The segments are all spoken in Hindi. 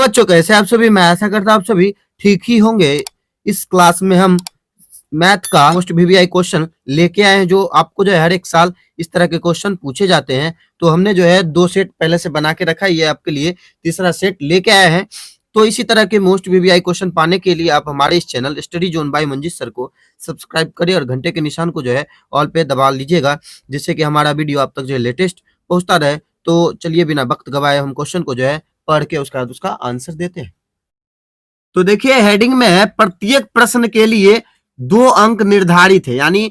बच्चों कैसे आप सभी, मैं आशा करता हूं आप सभी ठीक ही होंगे। इस क्लास में हम मैथ का मोस्ट वीवीआई क्वेश्चन लेके आए हैं, जो आपको जो है हर एक साल इस तरह के क्वेश्चन पूछे जाते हैं। तो हमने जो है 2 सेट पहले से बना के रखा है, ये आपके लिए तीसरा सेट लेके आए हैं। तो इसी तरह के मोस्ट वीवीआई क्वेश्चन पाने के लिए आप हमारे इस channel study zone by Manjeet sir को सब्सक्राइब करिए और घंटे के निशान को जो है ऑल पे दबा लीजिएगा, जिससे कि हमारा वीडियो आप तक जो है लेटेस्ट पहुंचता रहे। तो चलिए बिना वक्त गवाए हम क्वेश्चन को जो है पढ़ के उसका उसका आंसर देते हैं। तो देखिए हेडिंग में है, प्रत्येक प्रश्न के लिए 2 अंक निर्धारित है। यानी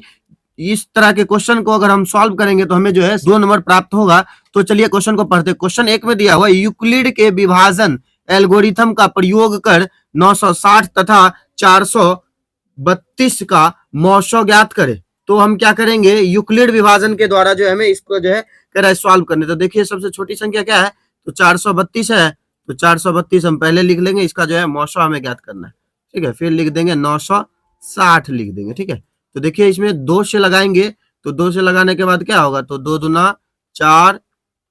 इस तरह के क्वेश्चन को अगर हम सॉल्व करेंगे तो हमें जो है 2 नंबर प्राप्त होगा। तो चलिए क्वेश्चन को पढ़ते हैं। क्वेश्चन 1 में दिया हुआ यूक्लिड के विभाजन एल्गोरिथम का प्रयोग कर 960 तथा 432 का मौसो ज्ञात करे। तो हम क्या करेंगे, यूक्लिड विभाजन के द्वारा जो है हमें इसको जो है कह रहा है सॉल्व करने। तो देखिए सबसे छोटी संख्या क्या है, तो 432 है। तो 432 हम पहले लिख लेंगे, इसका जो है मौसो हमें ज्ञात करना है। ठीक है, फिर लिख देंगे 960 लिख देंगे। ठीक है, तो देखिए इसमें 2 से लगाएंगे, तो 2 से लगाने के बाद क्या होगा, तो 2 दूना 4,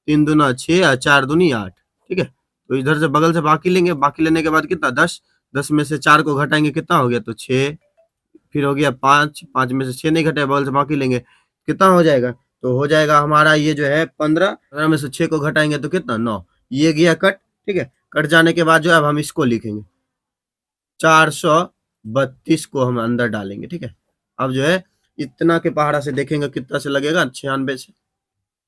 3 दूना 6 और 4 दूनी 8। ठीक है, तो इधर से बगल से बाकी लेंगे, बाकी लेने के बाद कितना 10, 10 में से 4 को घटाएंगे कितना हो गया, तो 6। फिर हो गया 5, 5 में से 6 नहीं घटे, बगल से बाकी लेंगे कितना हो जाएगा, तो हो जाएगा हमारा ये जो है 15, 15 में से 6 को घटाएंगे तो कितना 9, ये गया कट। ठीक है, कट जाने के बाद जो है अब हम इसको लिखेंगे 432 को हम अंदर डालेंगे। ठीक है, अब जो है इतना के पहाड़ा से देखेंगे कितना से लगेगा, 96 से।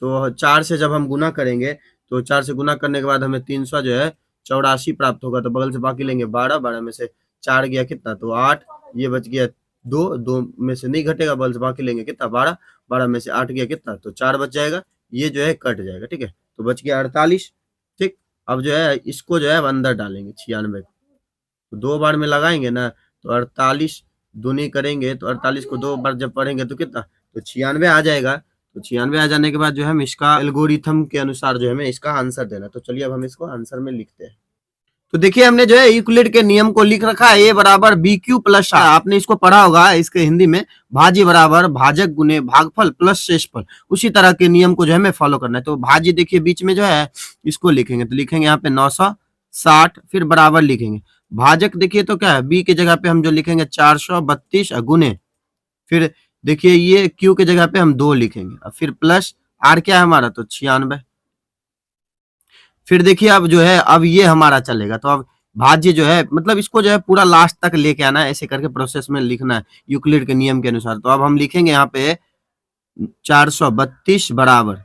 तो 4 से जब हम गुना करेंगे तो 4 से गुना करने के बाद हमें 300 जो है 84 प्राप्त होगा। तो बगल से बाकी लेंगे 12, 12 में से 4 गया कितना, तो 8, ये बच गया 2, 2 में से नहीं घटेगा, बगल से बाकी लेंगे कितना 12, 12 में से 8 गया कितना, तो 4 बच जाएगा, ये जो है कट जाएगा। ठीक है, तो बच गया 48। ठीक, अब जो है इसको जो है अंदर डालेंगे 96 को, तो 2 बार में लगाएंगे ना, तो 48 दूनी करेंगे तो 48 को 2 बार जब पढ़ेंगे तो कितना, तो 96 आ जाएगा। तो 96 आ जाने के बाद जो है हम इसका एल्गोरिथम के अनुसार जो है हमें इसका आंसर देना। तो चलिए अब हम इसको आंसर में लिखते हैं। तो देखिए हमने जो है यूक्लिड के नियम को लिख रखा है, ए बराबर बी क्यू प्लस आर। आपने इसको पढ़ा होगा, इसके हिंदी में भाज्य बराबर भाजक गुने भागफल प्लस शेषफल। उसी तरह के नियम को जो है हमें फॉलो करना है। तो भाज्य देखिए बीच में जो है इसको लिखेंगे, तो लिखेंगे यहाँ पे 960, फिर बराबर लिखेंगे। भाजक देखिए तो क्या है, बी की जगह पे हम जो लिखेंगे 432 गुने, फिर देखिए ये क्यू की जगह पे हम 2 लिखेंगे, और फिर प्लस आर क्या है हमारा, तो 96। फिर देखिए अब जो है अब ये हमारा चलेगा, तो अब भाज्य जो है मतलब इसको जो है पूरा लास्ट तक लेके आना है, ऐसे करके प्रोसेस में लिखना है यूक्लिड के नियम के अनुसार। तो अब हम लिखेंगे यहाँ पे 432 बराबर,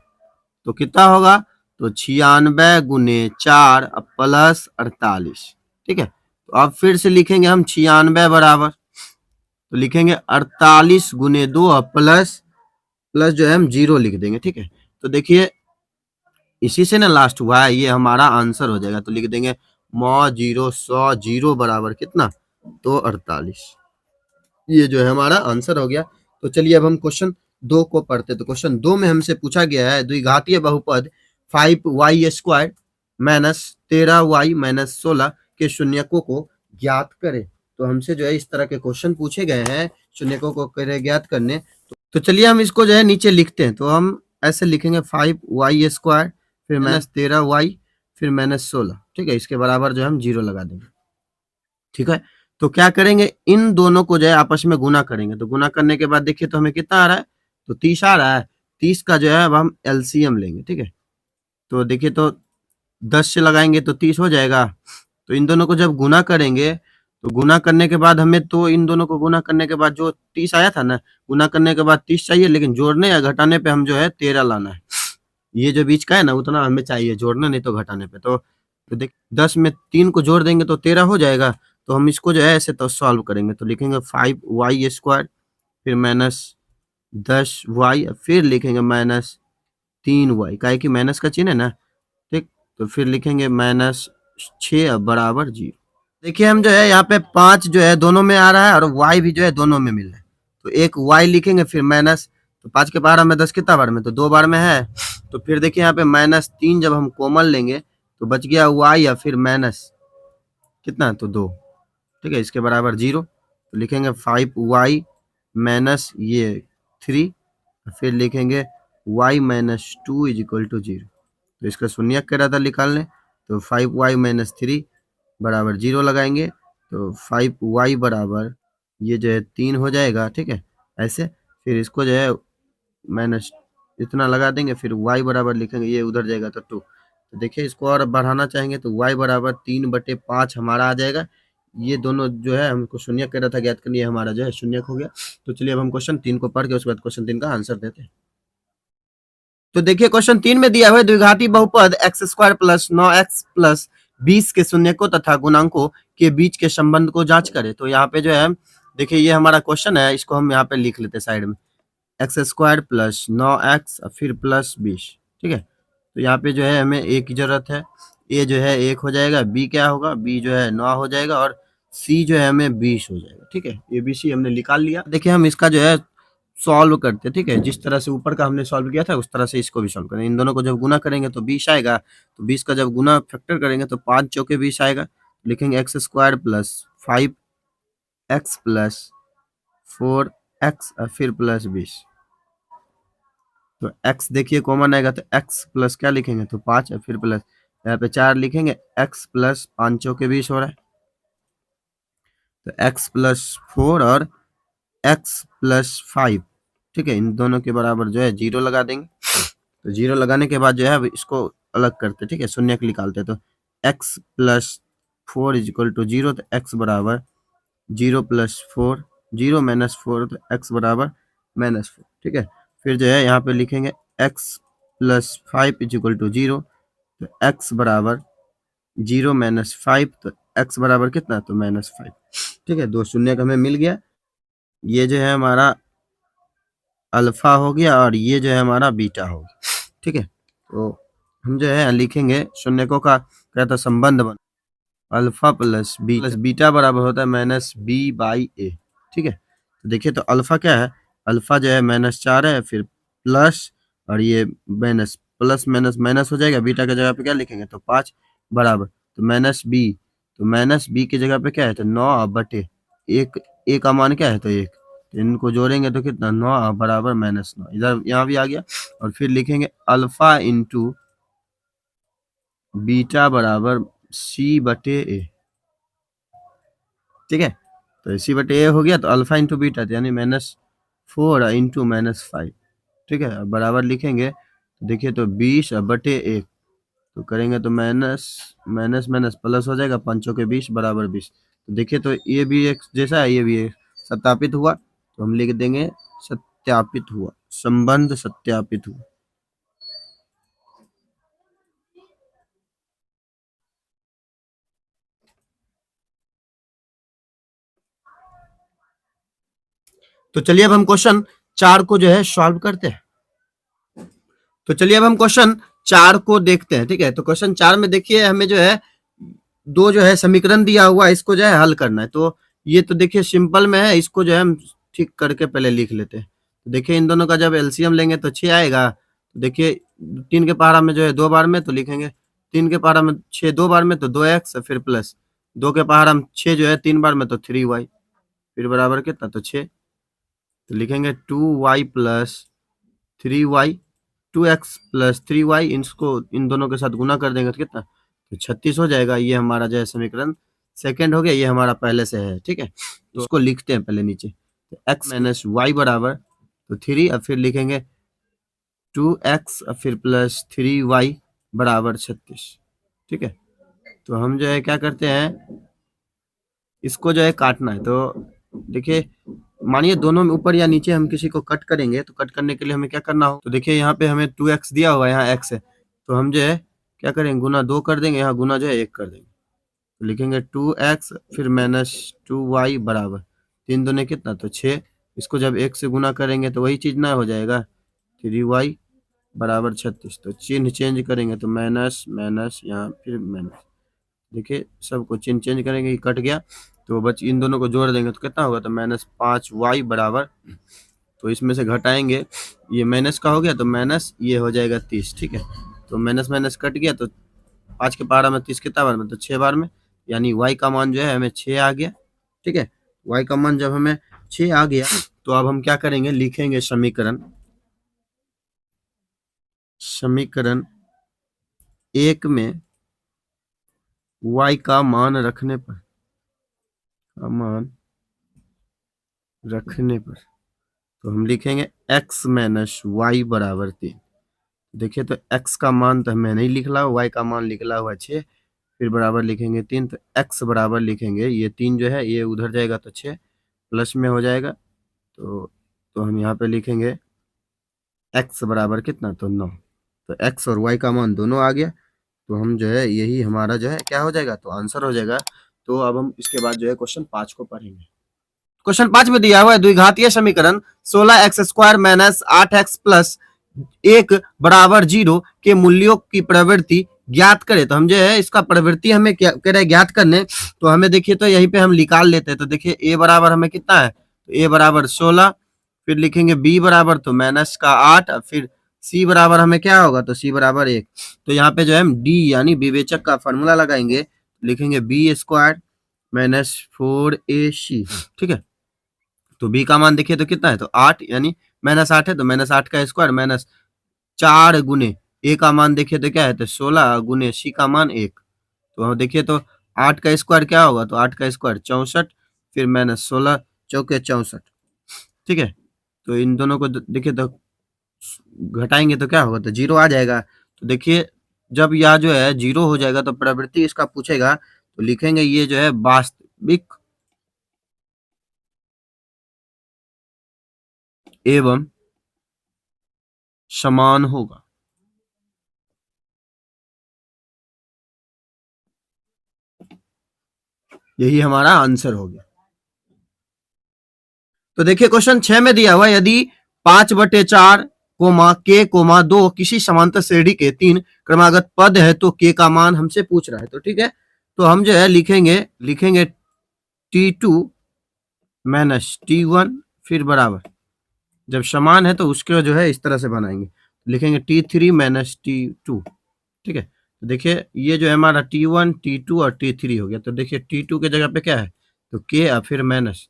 तो कितना होगा, तो 96 गुने 4 प्लस 48। ठीक है, तो अब फिर से लिखेंगे हम 96 बराबर, तो लिखेंगे 48 गुने 2 प्लस प्लस जो है हम 0 लिख देंगे। ठीक है, तो देखिए इसी से ना लास्ट हुआ है, ये हमारा आंसर हो जाएगा। तो लिख देंगे मौ 0 100 0 बराबर कितना, तो 48। ये जो है हमारा आंसर हो गया। तो चलिए अब हम क्वेश्चन 2 को पढ़ते। तो क्वेश्चन 2 में हमसे पूछा गया है द्विघातीय बहुपद 5y² माइनस 13y माइनस 16 के शून्यकों को ज्ञात करें। तो हमसे जो है इस तरह के क्वेश्चन पूछे गए हैं शून्यकों को करे ज्ञात करने। तो चलिए हम इसको जो है नीचे लिखते हैं। तो हम ऐसे लिखेंगे 5y² फिर माइनस 13y फिर माइनस 16। ठीक है, इसके बराबर जो है हम 0 लगा देंगे। ठीक है, तो क्या करेंगे, इन दोनों को जो है आपस में गुना करेंगे। तो गुना करने के बाद देखिए तो हमें कितना आ रहा है, तो 30 आ रहा है। 30 का जो है अब हम एलसीएम लेंगे। ठीक है, तो देखिए तो 10 से लगाएंगे तो 30 हो जाएगा। तो इन दोनों को जब गुना करेंगे, तो गुना करने के बाद हमें तो इन दोनों को गुना करने के बाद जो 30 आया था ना, गुना करने के बाद 30 चाहिए, लेकिन जोड़ने या घटाने पे हम जो है 13 लाना है। ये जो बीच का है ना उतना हमें चाहिए, जोड़ना नहीं तो घटाने पे। तो देख 10 में 3 को जोड़ देंगे तो 13 हो जाएगा। तो हम इसको जो है ऐसे तो सॉल्व करेंगे। तो लिखेंगे 5y² फिर माइनस 10y, फिर लिखेंगे माइनस 3y, काहे कि माइनस का चिन्ह है ना। ठीक, तो फिर लिखेंगे माइनस 6 बराबर 0। देखिए हम जो है यहाँ पे 5 जो है दोनों में आ रहा है और y भी जो है दोनों में मिल रहा है। तो एक y लिखेंगे फिर माइनस, तो 5 के बार में 10 कितना बार में, तो 2 बार में है। तो फिर देखिए यहाँ पे माइनस 3 जब हम कॉमन लेंगे तो बच गया y या फिर माइनस कितना, तो 2। ठीक है, इसके बराबर 0। तो लिखेंगे 5y माइनस ये 3, फिर लिखेंगे y minus 2 is equal to 0। तो इसका शून्यक कह रहा था निकालने, तो 5y माइनस 3 बराबर 0 लगाएंगे तो 5y बराबर ये जो है 3 हो जाएगा, ठीक है। ऐसे फिर इसको जो है माइनस इतना लगा देंगे, फिर y बराबर लिखेंगे, ये उधर जाएगा तो 2। तो देखिए इसको और बढ़ाना चाहेंगे तो y बराबर 3/5 हमारा आ जाएगा। ये दोनों जो है हमको शून्य कह रहा था ज्ञात करनी है, हमारा जो है शून्य हो गया। तो चलिए अब हम क्वेश्चन 3 को पढ़ के उसके बाद क्वेश्चन 3 का आंसर देते हैं। तो देखिए क्वेश्चन 3 में दिया हुआ है द्विघाती बहुपद x² प्लस 9x प्लस 20 के शून्यकों तथा गुणांकों के बीच के संबंध को जांच करें। तो यहाँ पे जो है देखिए ये हमारा क्वेश्चन है, इसको हम यहाँ पे लिख लेते हैं साइड में, x² प्लस 9x फिर प्लस 20, ठीक है। तो यहाँ पे जो है हमें a की जरूरत है, a जो है 1 हो जाएगा, b क्या होगा, b जो है 9 हो जाएगा और c जो है हमें 20 हो जाएगा, ठीक है। a b c हमने निकाल लिया। देखिए हम इसका जो है सॉल्व करते हैं, ठीक है। जिस तरह से ऊपर का हमने सॉल्व किया था उस तरह से इसको भी सॉल्व करेंगे। इन दोनों को जब गुना करेंगे तो 20 आएगा, तो 20 का जब गुना फैक्टर करेंगे तो 5 चौके 20 आएगा। लिखेंगे x² plus 5x plus 4x फिर प्लस 20। तो x देखिए कॉमन आएगा तो x प्लस क्या लिखेंगे तो 5 फिर प्लस यहाँ पे 4 लिखेंगे, x प्लस 5 चौके 20 हो रहा है, तो x प्लस 4 और x प्लस 5, ठीक है। इन दोनों के बराबर जो है 0 लगा देंगे। तो 0 लगाने के बाद जो है अब इसको अलग करते, ठीक है, शून्य निकालते। तो x plus 4 is equal to 0, तो x बराबर 0 प्लस 4, 0 माइनस 4 तो x बराबर -4, ठीक है। फिर जो है यहाँ पे लिखेंगे x plus 5 is equal to 0, तो x बराबर 0 माइनस 5, तो x बराबर कितना, तो -5, ठीक है। दो शून्य का हमें मिल गया। ये जो है हमारा अल्फा हो गया और ये जो है हमारा बीटा हो गया, ठीक है। तो हम जो है लिखेंगे शून्यकों का क्या था संबंध बन, अल्फा प्लस बीटा बराबर होता है -b/a, ठीक है। तो देखिए तो अल्फा क्या है, अल्फा जो है -4 है, फिर प्लस और ये माइनस, प्लस माइनस माइनस हो जाएगा, बीटा की जगह पे क्या लिखेंगे तो 5 बराबर, तो -b, तो -b की जगह पे क्या है तो 9/1, एक ए का मान क्या है तो 1, तो इनको जोड़ेंगे तो कितना 9 बराबर -9, इधर यहाँ भी आ गया। और फिर लिखेंगे अल्फा इंटू बीटा बराबर c/a, ठीक है। तो c/a हो गया, तो अल्फा इंटू बीटा यानी -4 इंटू -5, ठीक है। अब बराबर लिखेंगे तो देखिए तो 20/1, तो करेंगे तो माइनस माइनस माइनस प्लस हो जाएगा, 5 के 20 बराबर 20। तो देखिए तो ये भी एक जैसा है, ये भी एक सत्यापित हुआ, तो हम लिख देंगे सत्यापित हुआ, संबंध सत्यापित हुआ। तो चलिए अब हम क्वेश्चन 4 को जो है सॉल्व करते हैं। तो चलिए अब हम क्वेश्चन 4 को देखते हैं, ठीक है। तो क्वेश्चन 4 में देखिए हमें जो है दो जो है समीकरण दिया हुआ है, इसको जो है हल करना है। तो ये तो देखिए सिंपल में है, इसको जो है हम ठीक करके पहले लिख लेते हैं। तो देखिए इन दोनों का जब एलसीएम लेंगे तो 6 आएगा। तो देखिए 3 के पहाड़ा में जो है 2 बार में, तो लिखेंगे 3 के पहाड़ा में 6 2 बार में तो 2x फिर प्लस 2 के पहाड़ा में 6 जो है 3 बार में तो 3y, फिर बराबर कितना तो 6। तो लिखेंगे 2y plus 3y, 2x plus 3y, इसको इन दोनों के साथ गुना कर देंगे तो कितना तो 36 हो जाएगा। ये हमारा जो है समीकरण सेकंड हो गया, ये हमारा पहले से है, ठीक है। तो उसको लिखते हैं पहले नीचे, तो x माइनस वाई बराबर तो 3, अब फिर लिखेंगे 2x फिर प्लस 3y बराबर 36, ठीक है। तो हम जो है क्या करते हैं, इसको जो है काटना है। तो देखिए मानिए दोनों में ऊपर या नीचे हम किसी को कट करेंगे, तो कट करने के लिए हमें क्या करना हो, तो देखिए यहाँ पे हमें 2x दिया हुआ है, यहाँ x है, तो हम जो है क्या करेंगे गुना 2 कर देंगे, यहाँ गुना जो है 1 कर देंगे। तो लिखेंगे 2x फिर -2y बराबर 3 दूने कितना तो 6, इसको जब 1 से गुना करेंगे तो वही चीज ना हो जाएगा 3y बराबर 36। तो चिन्ह चेंज करेंगे तो माइनस माइनस यहाँ फिर माइनस, देखिए सबको चिन्ह चेंज करेंगे, ये कट गया, तो बच इन दोनों को जोड़ देंगे तो कितना होगा तो -5y बराबर, तो इसमें से घटाएंगे, ये माइनस का हो गया तो माइनस ये हो जाएगा 30, ठीक है। तो माइनस माइनस कट गया, तो 5 के पहाड़ा में 30 कितना बार में तो 6 बार में, यानी y का मान जो है हमें 6 आ गया, ठीक है। y का मान जब हमें 6 आ गया तो अब हम क्या करेंगे, लिखेंगे समीकरण 1 में y का मान रखने पर तो हम लिखेंगे x माइनस वाई बराबर 3। देखिए तो x का मान तो हमें नहीं लिखला, y का मान निकला हुआ 6, फिर बराबर लिखेंगे 3, तो x बराबर लिखेंगे, ये 3 जो है ये उधर जाएगा तो 6 प्लस में हो जाएगा, तो हम यहाँ पे लिखेंगे x बराबर कितना, तो 9। तो x और y का मान दोनों आ गया, तो हम जो है यही हमारा जो है क्या हो जाएगा, तो आंसर हो जाएगा। तो अब हम इसके बाद जो है क्वेश्चन 5 को पढ़ेंगे। क्वेश्चन 5 में दिया हुआ है द्विघातीय समीकरण 16x² माइनस 8x प्लस 1 बराबर 0 के मूल्यों की प्रवृत्ति ज्ञात करें। तो हम जो है इसका प्रवृत्ति हमें क्या कह रहे हैं, ज्ञात करने, तो हमें देखिए तो यहीं पे हम निकाल लेते हैं। तो देखिए a बराबर हमें कितना है, तो a बराबर 16, फिर लिखेंगे b बराबर तो माइनस का 8, फिर c बराबर हमें क्या होगा, तो c बराबर 1। तो यहाँ पे जो है हम d यानी विवेचक का फॉर्मूला लगाएंगे, लिखेंगे b² माइनस 4ac, ठीक है। तो b का मान देखिए तो कितना है, तो 8 यानी माइनस 8 है, तो माइनस 8 का स्क्वायर माइनस 4 गुने a का मान देखिए तो क्या है, तो 16 गुने c का मान 1। तो देखिए तो 8 का स्क्वायर क्या होगा, तो 8 का स्क्वायर 64, फिर माइनस 16 चौके 64, ठीक है। तो इन दोनों को देखिए तो घटाएंगे तो क्या होगा, तो 0 आ जाएगा। तो देखिए जब यह जो है 0 हो जाएगा तो प्रवृत्ति इसका पूछेगा, तो लिखेंगे ये जो है वास्तविक एवं समान होगा। यही हमारा आंसर हो गया। तो देखिए क्वेश्चन 6 में दिया हुआ, यदि 5/4 कोमा के कोमा 2 किसी समांतर श्रेणी के 3 क्रमागत पद है तो के का मान हमसे पूछ रहा है। तो ठीक है, तो हम जो है लिखेंगे t2 माइनस t1, फिर बराबर, जब समान है तो उसके जो है इस तरह से बनाएंगे, लिखेंगे t3 माइनस t2, ठीक है। तो देखिए ये जो है हमारा t1 t2 और t3 हो गया। तो देखिए t2 के जगह पे क्या है, तो k, और फिर माइनस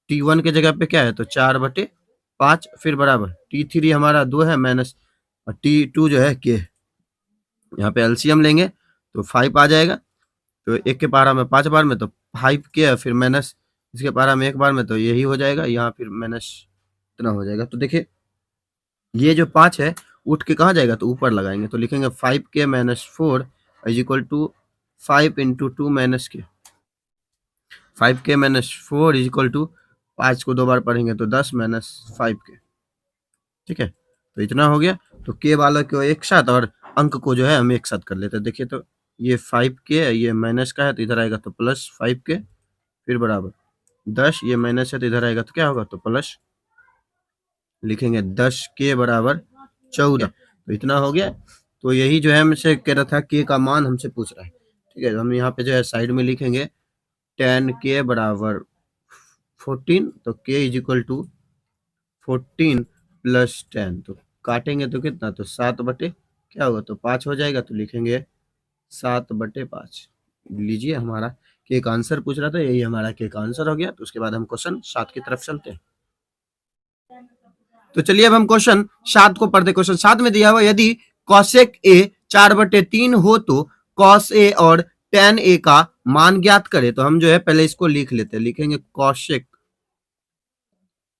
t1 के जगह पे क्या है, तो 4/5, फिर बराबर t3 हमारा 2 है माइनस, और t2 जो है k, यहाँ पे एलसीएम लेंगे तो 5 आ जाएगा। तो एक के पारा में 5 बार में तो 5k, फिर माइनस इसके पारा में 1 बार में तो यही हो जाएगा, यहाँ फिर माइनस इतना हो जाएगा। तो देखिए ये जो 5 है उठ के कहाँ जाएगा, तो ऊपर लगाएंगे, तो लिखेंगे 5k minus 4 is equal to 5 into 2 minus k, 5k minus 4 is equal to 5 को 2 बार पढ़ेंगे तो 10 माइनस 5k, ठीक है। तो इतना हो गया। तो के वाला को एक साथ और अंक को जो है हम एक साथ कर लेते हैं। देखिए तो ये 5k, ये माइनस का है तो इधर आएगा तो प्लस 5k, फिर बराबर 10, ये माइनस है तो इधर आएगा तो क्या होगा, तो प्लस, लिखेंगे 10k बराबर 14। तो इतना हो गया। तो यही जो है हमसे कह रहा था के का मान हमसे पूछ रहा है, ठीक है। हम यहाँ पे जो है साइड में लिखेंगे 10k बराबर 14, तो k is equal to 14 plus 10, तो काटेंगे तो कितना, तो 7 बटे क्या होगा, तो 5 हो जाएगा। तो लिखेंगे 7/5। लीजिए हमारा के का आंसर पूछ रहा था, यही हमारा के का आंसर हो गया। तो उसके बाद हम क्वेश्चन 7 की तरफ चलते हैं। तो चलिए अब हम क्वेश्चन 7 को पढ़ते। क्वेश्चन 7 में दिया हुआ, यदि कॉसेक ए 4/3 हो तो कॉस ए और टेन ए का मान ज्ञात करें। तो हम जो है पहले इसको लिख लेते हैं, लिखेंगे कॉसेक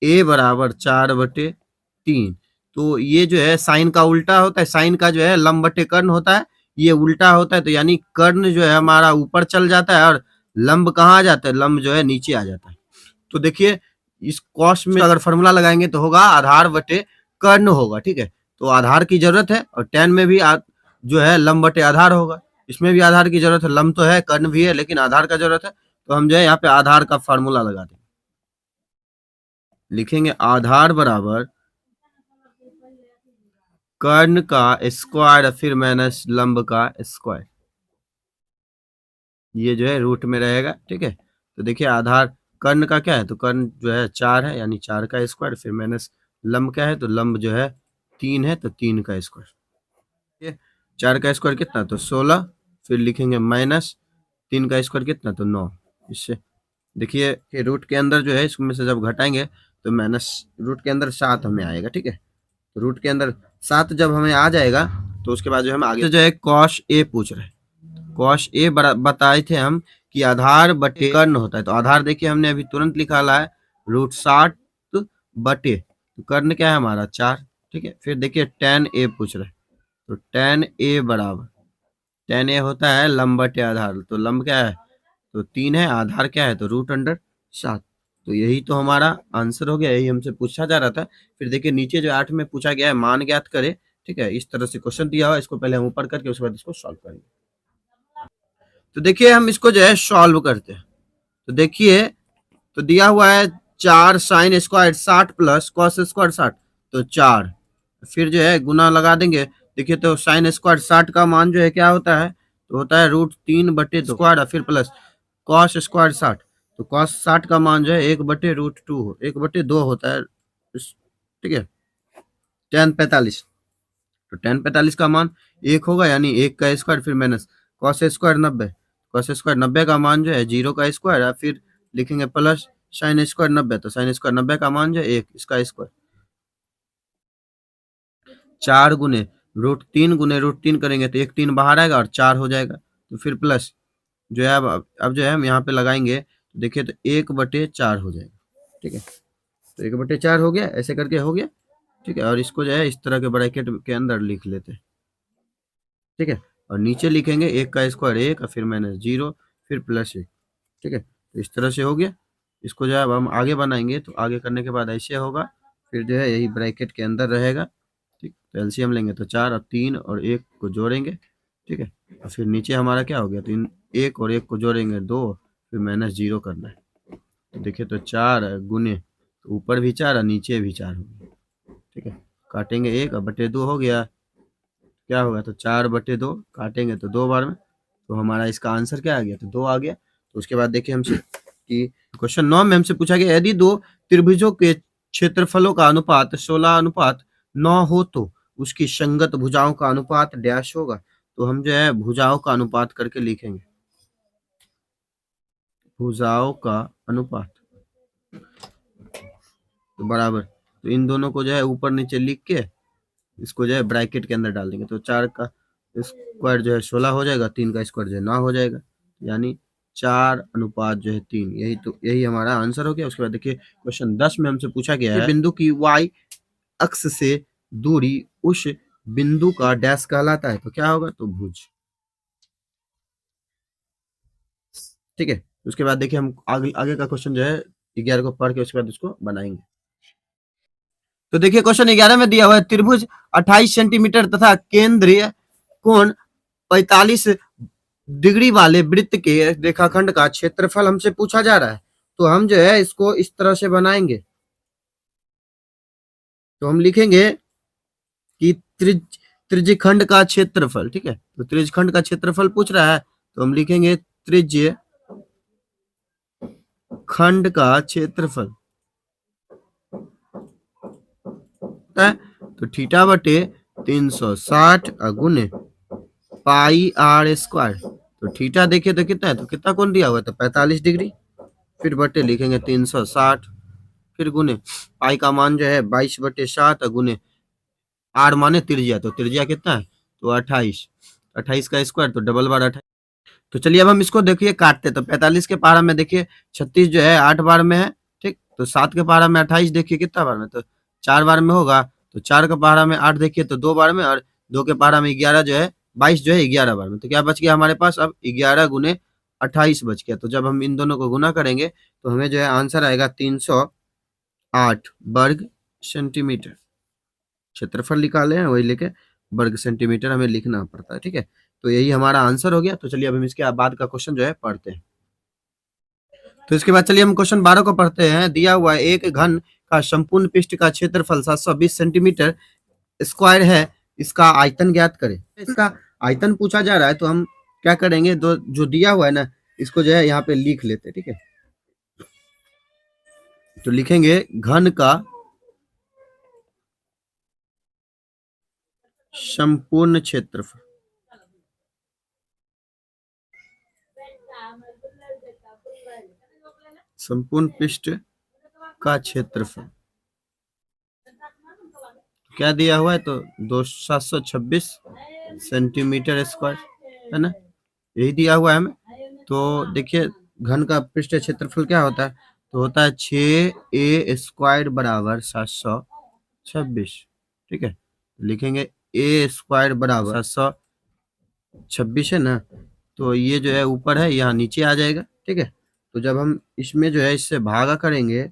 ए बराबर 4/3। तो ये जो है साइन का उल्टा होता है, साइन का जो है लंब बटे कर्ण होता है, ये उल्टा होता है। तो यानी कर्ण जो है हमारा ऊपर चल जाता है और लंब कहाँ आ जाता है, लंब जो है नीचे आ जाता है। तो देखिए इस कॉस में अगर फॉर्मूला लगाएंगे तो होगा आधार बटे कर्ण होगा, ठीक है। तो आधार की जरूरत है, और टेन में भी जो है लंब बटे आधार होगा, इसमें भी आधार की जरूरत है, लंब तो है कर्ण भी है लेकिन आधार का जरूरत है। तो हम जो है यहाँ पे आधार का फॉर्मूला लगा देंगे, लिखेंगे आधार बराबर कर्ण का स्क्वायर, फिर माइनस लंब का स्क्वायर, ये जो है रूट में रहेगा, ठीक है। तो देखिए आधार कर्ण का क्या है, तो कर्ण जो है 4 है यानी 4 का स्क्वायर, फिर माइनस लंब क्या है, तो लंब जो है 3 है तो 3 का स्क्वायर। 4 का स्क्वायर कितना, तो 16, फिर लिखेंगे माइनस 3 का स्क्वायर कितना, तो 9। इससे देखिए कि रूट के अंदर जो है इसमें से जब घटाएंगे तो माइनस रूट के अंदर 7 हमें आएगा, ठीक है। तो रूट के अंदर 7 जब हमें आ जाएगा तो उसके बाद जो हम आगे जो है कॉस ए पूछ रहे हैं, कॉस ए बताए थे हम कि आधार बटे कर्ण होता है। तो आधार देखिए हमने अभी तुरंत निकाला है √60 बटे, तो कर्ण क्या है हमारा 4। ठीक है, फिर देखिए tan ए पूछ रहे हैं, तो tan ए बराबर, tan ए होता है लंब बटे आधार, तो लंब क्या है तो 3 है, आधार क्या है तो √7। तो यही तो हमारा आंसर हो गया, यही हमसे पूछा जा रहा था। फिर देखिए नीचे जो 8 में पूछा गया है मान ज्ञात करे। ठीक है, इस तरह से क्वेश्चन दिया हुआ है, इसको पहले हम ऊपर करके उसके बाद इसको सॉल्व करेंगे। तो देखिए हम इसको जो है सॉल्व करते हैं। तो देखिए तो दिया हुआ है 4 sine square 60 plus cos square 60, तो 4, फिर जो है गुना लगा देंगे। देखिए तो साइन स्क्वायर 60 का मान जो है क्या होता है तो होता है √3 बटे स्क्वायर, फिर प्लस कॉस स्क्वायर 60, तो कॉस 60 का मान जो है 1 बटे √2 1 बटे 2 होता है। ठीक है, tan 45, तो tan 45 का मान 1 होगा, यानी 1 का स्क्वायर फिर minus cos square 90, cos square 90 का मान जो है 0 का स्क्वायर, फिर लिखेंगे प्लस साइन स्क्वायर 90, तो साइन स्क्वायर 90 का मान जो है 1 इसका स्क्वायर, 4 गुने √3 गुने √3 करेंगे तो 1 3 बाहर आएगा और 4 हो जाएगा। तो फिर प्लस जो है अब जो है हम यहाँ पे लगाएंगे, तो देखिए तो 1/4 हो जाएगा। ठीक है, तो 1/4 हो गया, ऐसे करके हो गया। ठीक है, और इसको जो है इस तरह के ब्रैकेट के अंदर लिख लेते हैं। ठीक है, और नीचे लिखेंगे 1 का स्क्वायर 1 और फिर माइनस 0 फिर प्लस 1। ठीक है, तो इस तरह से हो गया। इसको जो है अब हम आगे बनाएंगे, तो आगे करने के बाद ऐसे होगा, फिर जो है यही ब्रैकेट के अंदर रहेगा। ठीक, तो एलसीएम लेंगे तो 4 और 3 और 1 को जोड़ेंगे। ठीक है, और फिर नीचे हमारा क्या हो गया, तो इन 1 और 1 को जोड़ेंगे 2, फिर माइनस 0 करना है। तो देखिए तो 4 गुने, तो ऊपर भी 4 और नीचे भी 4 हो गया। ठीक है, काटेंगे 1 और बटे 2 हो गया, क्या होगा तो 4/2 काटेंगे तो 2 बार में, तो हमारा इसका आंसर क्या आ गया तो 2 आ गया। तो उसके बाद देखिए हमसे कि क्वेश्चन 9 में हमसे पूछा गया यदि दो त्रिभुजों के क्षेत्रफलों का अनुपात 16:9 हो तो उसकी संगत भुजाओं का अनुपात डैश होगा। तो हम जो है भुजाओं का अनुपात करके लिखेंगे, भुजाओं का अनुपात तो बराबर, तो इन दोनों को जो है ऊपर नीचे लिख के इसको जो है ब्रैकेट के अंदर डाल देंगे, तो 4 का स्क्वायर जो है 16 हो जाएगा, 3 का स्क्वायर जो है 9 हो जाएगा, यानी 4:3 जो है 3, यही हमारा आंसर हो गया। उसके बाद देखिए क्वेश्चन 10 में हमसे पूछा गया है बिंदु की वाई अक्ष से दूरी उस बिंदु का डैश कहलाता है, तो क्या होगा तो भुज। ठीक है, उसके बाद देखिए हम आगे का क्वेश्चन जो है 11 को पढ़ के उसके बाद उसको बनाएंगे। तो देखिए क्वेश्चन 11 में दिया हुआ है त्रिभुज 28 सेंटीमीटर तथा केंद्रीय कोण 45 डिग्री वाले वृत्त के रेखाखंड का क्षेत्रफल हमसे पूछा जा रहा है। तो हम जो है इसको इस तरह से बनाएंगे, तो हम लिखेंगे कि त्रिज्यखंड का क्षेत्रफल। ठीक है, तो त्रिज्यखंड का क्षेत्रफल पूछ रहा है, तो हम लिखेंगे त्रिज्य खंड का क्षेत्रफल है, तो थीटा बटे 360 गुने पाई r स्क्वायर, तो थीटा देखिए तो कितना है, तो कितना कोण दिया हुआ है तो 45 डिग्री, फिर बटे लिखेंगे 360, फिर गुने पाई का मान जो है 22/7 गुने r माने त्रिज्या, तो त्रिज्या कितना है तो 28, 28 का स्क्वायर तो डबल बार 28। तो चलिए अब हम इसको देखिए काटते, तो 45 के पारा में देखिए 36 जो है 8 बार में है। ठीक, तो 7 के पारा में 28 देखिए कितना बार में, तो 4 बार में होगा, तो 4 के पारा में 8 देखिए तो 2 बार में, और 2 के पारा में 11 जो है 22 जो है 11 बार में, तो क्या बच गया हमारे पास अब 11 गुने 28 बच गया। तो जब हम इन दोनों को गुना करेंगे तो हमें जो है आंसर आएगा 308 वर्ग सेंटीमीटर। क्षेत्रफल निकाले हैं वही लेके वर्ग सेंटीमीटर हमें लिखना पड़ता है। ठीक है, तो यही हमारा आंसर हो गया। तो चलिए अब हम इसके बाद का क्वेश्चन जो है पढ़ते हैं। तो इसके बाद चलिए हम क्वेश्चन 12 को पढ़ते हैं। दिया हुआ है एक घन का संपूर्ण पृष्ठ का क्षेत्रफल 720 सेंटीमीटर स्क्वायर है, इसका आयतन ज्ञात करें। इसका आयतन पूछा जा रहा है, तो हम क्या करेंगे, जो दिया हुआ है ना इसको जो है यहाँ पे लिख लेते हैं। ठीक है, तो लिखेंगे घन का संपूर्ण क्षेत्रफल, संपूर्ण पृष्ठ का क्षेत्रफल क्या दिया हुआ है तो 726 सेंटीमीटर स्क्वायर है ना, यही दिया हुआ है हमें। तो देखिए घन का पृष्ठ क्षेत्रफल क्या होता है, तो होता है 6a² बराबर 726। ठीक है, लिखेंगे a² बराबर 726 है ना, तो ये जो है ऊपर है, यहाँ नीचे आ जाएगा। ठीक है, तो जब हम इसमें जो है इससे भागा करेंगे,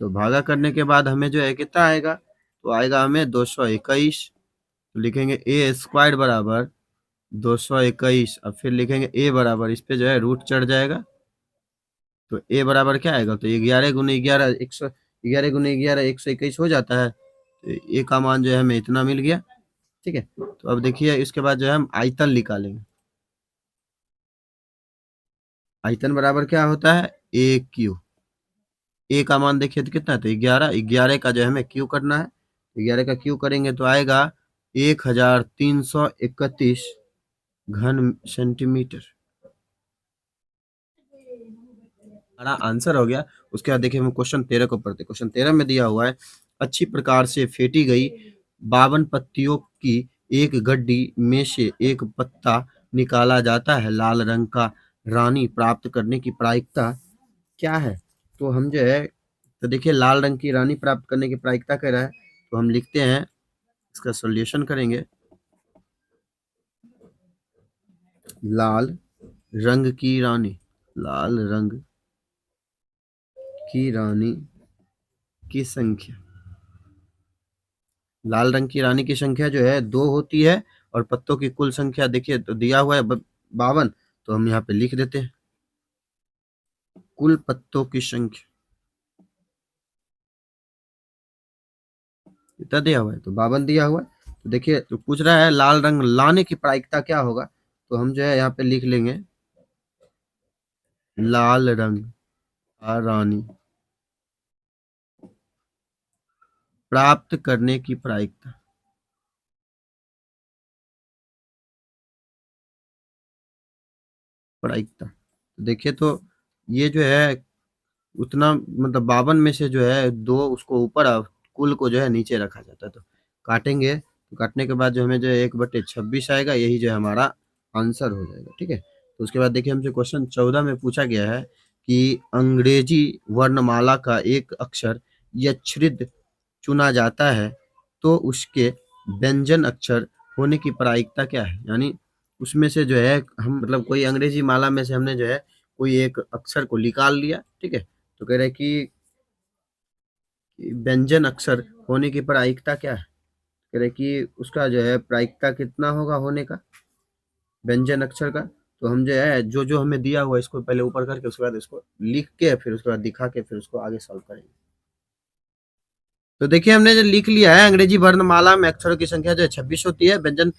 तो भागा करने के बाद हमें जो है कितना आएगा, तो आएगा हमें 221। तो लिखेंगे a² बराबर 221 और फिर लिखेंगे a बराबर, इस पे जो है रूट चढ़ जाएगा, तो a बराबर क्या आएगा, तो 11 गुने 11 100, 11 गुने 11 121 हो जाता है। तो a का मान जो है हमें इतना मिल गया। ठीक है, तो अब देखिए इसके बाद जो है हम आयतन निकालेंगे। आयतन बराबर क्या होता है, ए क्यू। ए का मान देखिए तो कितना है, तो 11, 11 का जो है हमें क्यू करना है। 11 का क्यू करेंगे तो आएगा 1331 घन सेंटीमीटर। हमारा आंसर हो गया। उसके बाद देखिए हम क्वेश्चन 13 को पढ़ते। क्वेश्चन 13 में दिया हुआ है, अच्छी प्रकार से फेंटी गई 52 पत्तियों की एक गड्डी में से एक पत्ता निकाला जाता है, लाल रंग का रानी प्राप्त करने की प्रायिकता क्या है। तो हम जो है, तो देखिए लाल रंग की रानी प्राप्त करने की प्रायिकता कह रहा है, तो हम लिखते हैं, इसका सॉल्यूशन करेंगे। लाल रंग की रानी, लाल रंग की रानी की संख्या, लाल रंग की रानी की संख्या जो है 2 होती है, और पत्तों की कुल संख्या देखिए तो दिया हुआ है 52, तो हम यहाँ पे लिख देते हैं कुल पत्तों की संख्या, इतना दिया हुआ है तो 52 दिया हुआ है। तो देखिए तो पूछ रहा है लाल रंग लाने की प्रायिकता क्या होगा, तो हम जो है यहाँ पे लिख लेंगे लाल रंग का रानी प्राप्त करने की प्रायिकता, प्रायिकता। तो देखिए तो ये जो है उतना मतलब 52 में से जो है 2 उसको ऊपर और कुल को जो है नीचे रखा जाता है। तो काटेंगे, तो काटने के बाद जो हमें जो है 1/26 आएगा, यही जो है हमारा आंसर हो जाएगा। ठीक है, तो उसके बाद देखिए हमसे क्वेश्चन 14 में पूछा गया है कि अंग्रेजी वर्णमाला का एक अक्षर यच्छ्रिद चुना जाता है, तो उसके व्यंजन अक्षर होने की प्रायिकता क्या है। यानी उसमें से जो है हम मतलब कोई अंग्रेजी माला में से हमने जो है कोई एक अक्षर को निकाल लिया। ठीक है, तो कह रहे हैं कि व्यंजन अक्षर होने की प्रायिकता क्या है, कह रहे हैं कि उसका जो है प्रायिकता कितना होगा होने का व्यंजन अक्षर का। तो हम जो है जो जो हमें दिया हुआ है इसको पहले ऊपर करके उसके बाद इसको लिख के फिर उसके बाद दिखा के फिर उसको आगे सॉल्व करेंगे। तो देखिए हमने जो लिख लिया है, अंग्रेजी वर्णमाला में अक्षरों की संख्या जो है 26 होती है, व्यंजन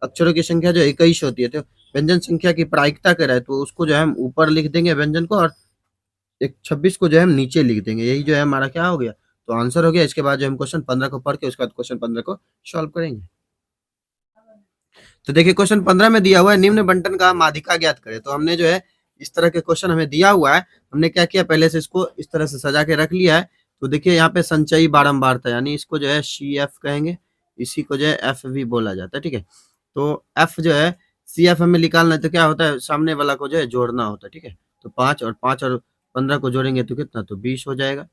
अक्षरों की संख्या जो 21 होती है। तो व्यंजन संख्या की प्रायिकता क्या है, तो उसको जो है हम ऊपर लिख देंगे व्यंजन को, और एक 26 को जो है हम नीचे लिख देंगे, यही जो है हमारा क्या हो गया, तो आंसर हो गया। इसके बाद जो हम क्वेश्चन 15 को पढ़ के उसके बाद क्वेश्चन 15 को सॉल्व करेंगे। तो देखिए क्वेश्चन 15 में दिया हुआ है निम्न बंटन का माध्यिका ज्ञात करें। तो हमने जो है इस तरह के क्वेश्चन हमें दिया हुआ है, हमने क्या किया पहले से इसको इस तरह से सजा के रख लिया है। तो देखिए यहाँ पे संचयी बारंबारता, यानी इसको जो है CF कहेंगे, इसी को जो है F भी बोला जाता है। ठीक है, तो F जो है CF हमें निकालना है, तो क्या होता है सामने वाला को जो है जोड़ना होता है। ठीक है, तो 5 और 15 को जोड़ेंगे तो कितना, तो 20 हो जाएगा।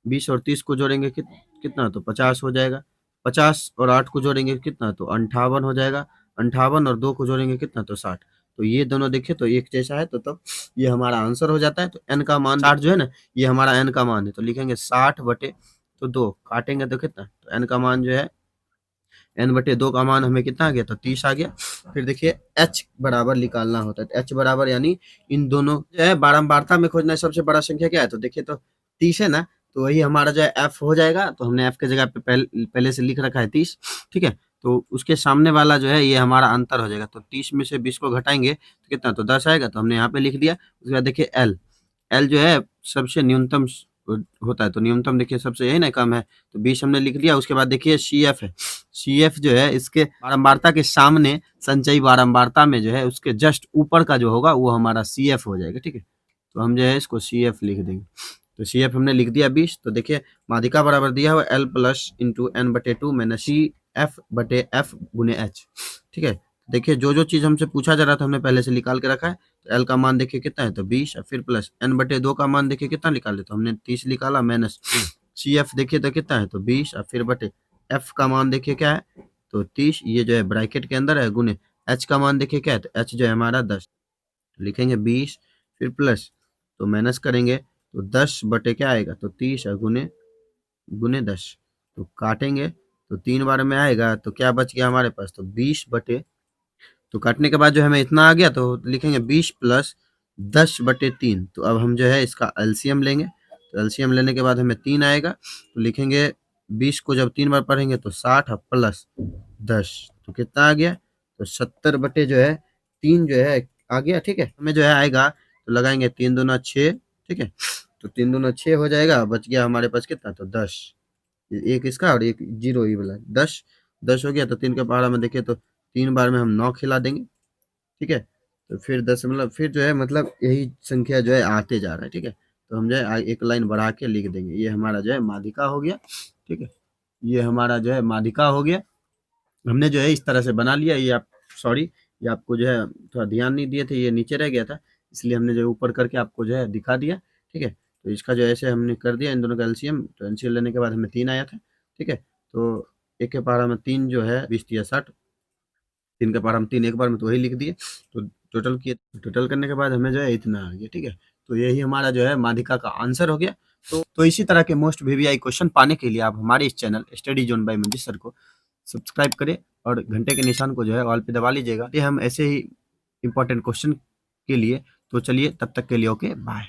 20 और 30 को जोड़ेंगे कितना, तो 50 हो जाएगा। 50 और 8 को जोड़ेंगे कितना, तो 58 हो जाएगा। 58 और 2 को जोड़ेंगे कितना, तो 60। तो ये दोनों देखिए तो एक जैसा है, तो तब ये हमारा आंसर हो जाता है। तो n का मान 60 जो है ना, ये हमारा n का मान है, तो लिखेंगे 60 बटे तो 2, काटेंगे तो कितना, तो n का मान जो है n/2 का मान हमें कितना आ गया, तो 30 आ गया। फिर देखिए h बराबर निकालना होता है, तो h बराबर यानी इन दोनों जो है बारंबारता में खोजना है सबसे बड़ा संख्या क्या है, तो देखिए तो 30 है ना, तो वही हमारा जो है f हो जाएगा। तो हमने f के जगह पे पहले से लिख रखा है 30। ठीक है, तो उसके सामने वाला जो है ये हमारा अंतर हो जाएगा। तो 30 में से 20 को घटाएंगे तो कितना, तो 10 आएगा, तो हमने यहाँ पे लिख दिया। उसके बाद देखिए एल जो है सबसे न्यूनतम होता है, तो न्यूनतम देखिए सबसे यही ना कम है, तो 20 हमने लिख लिया। उसके बाद देखिए CF है, CF जो है इसके बारंबारता के सामने संचयी बारंबारता में जो है उसके जस्ट ऊपर का जो होगा वो हमारा CF हो जाएगा। ठीक है, तो हम जो है इसको CF लिख देंगे। तो CF हमने लिख दिया 20। तो देखिए माध्यिका बराबर दिया हुआ L+ × N/2 - CF/F × H। ठीक है, देखिए जो जो चीज हमसे पूछा जा रहा था हमने पहले से निकाल के रखा है। तो एल का मान देखिए कितना है, तो 20 और फिर प्लस n/2 का मान देखिए कितना निकाले, तो हमने 30 निकाला, माइनस सी एफ देखिए तो कितना है, तो 20 और फिर बटे एफ का मान देखिए क्या है, तो 30, ये जो है ब्रैकेट के अंदर है, गुने एच का मान देखिए क्या है, तो एच जो है हमारा 10, लिखेंगे 20 फिर प्लस, तो माइनस करेंगे तो 10 बटे क्या आएगा, तो 30 और गुने गुने 10, तो काटेंगे तो 3 बार में आएगा, तो क्या बच गया हमारे पास, तो 20 बटे, तो काटने के बाद जो हमें इतना आ गया, तो लिखेंगे 20 प्लस 10/3। तो अब हम जो है इसका एलसीएम लेंगे, तो एलसीएम लेने के बाद हमें 3 आएगा, तो लिखेंगे 20 को जब 3 बार पढ़ेंगे तो 60 और प्लस 10, तो कितना आ गया, तो 70 बटे जो है 3 जो है आ गया। ठीक है, हमें जो है आएगा, तो लगाएंगे 3 दूना 6, ठीक है, तो 3 दूना 6 हो जाएगा, बच गया हमारे पास कितना, तो 10, एक इसका और एक जीरो ये वाला, 10 हो गया, तो 3 के पहाड़ा में देखिए तो 3 बार में हम 9 खिला देंगे। ठीक है, तो फिर दशमलव, फिर जो है मतलब यही संख्या जो है आते जा रहा है। ठीक है, तो हम जो है एक लाइन बढ़ा के लिख देंगे, ये हमारा जो है माध्यिका हो गया। ठीक है, ये हमारा जो है माध्यिका हो गया, हमने जो है इस तरह से बना लिया। ये आप सॉरी, ये आपको जो है थोड़ा ध्यान नहीं दिए थे, ये नीचे रह गया था, इसलिए हमने जो है ऊपर करके आपको जो है दिखा दिया। ठीक है, तो इसका जो है ऐसे हमने कर दिया इन दोनों का एलसीएम, तो एलसीएम लेने के बाद हमें 3 आया था। ठीक है, तो एक के पहाड़ा में 3 जो है 20 तिया 60, 3 के पार हम 3 एक बार में तो वही लिख दिए, तो टोटल किए, टोटल करने के बाद हमें जो है इतना आ गया। ठीक है, तो यही हमारा जो है माध्यिका का आंसर हो गया। तो इसी तरह के मोस्ट वीवीआई क्वेश्चन पाने के लिए आप हमारे इस चैनल स्टडी जोन बाय मंजिल सर को सब्सक्राइब करें और घंटे के निशान को जो है ऑल पे दबा लीजिएगा, ये हम ऐसे ही इंपॉर्टेंट क्वेश्चन के लिए। तो चलिए तब तक के लिए ओके बाय।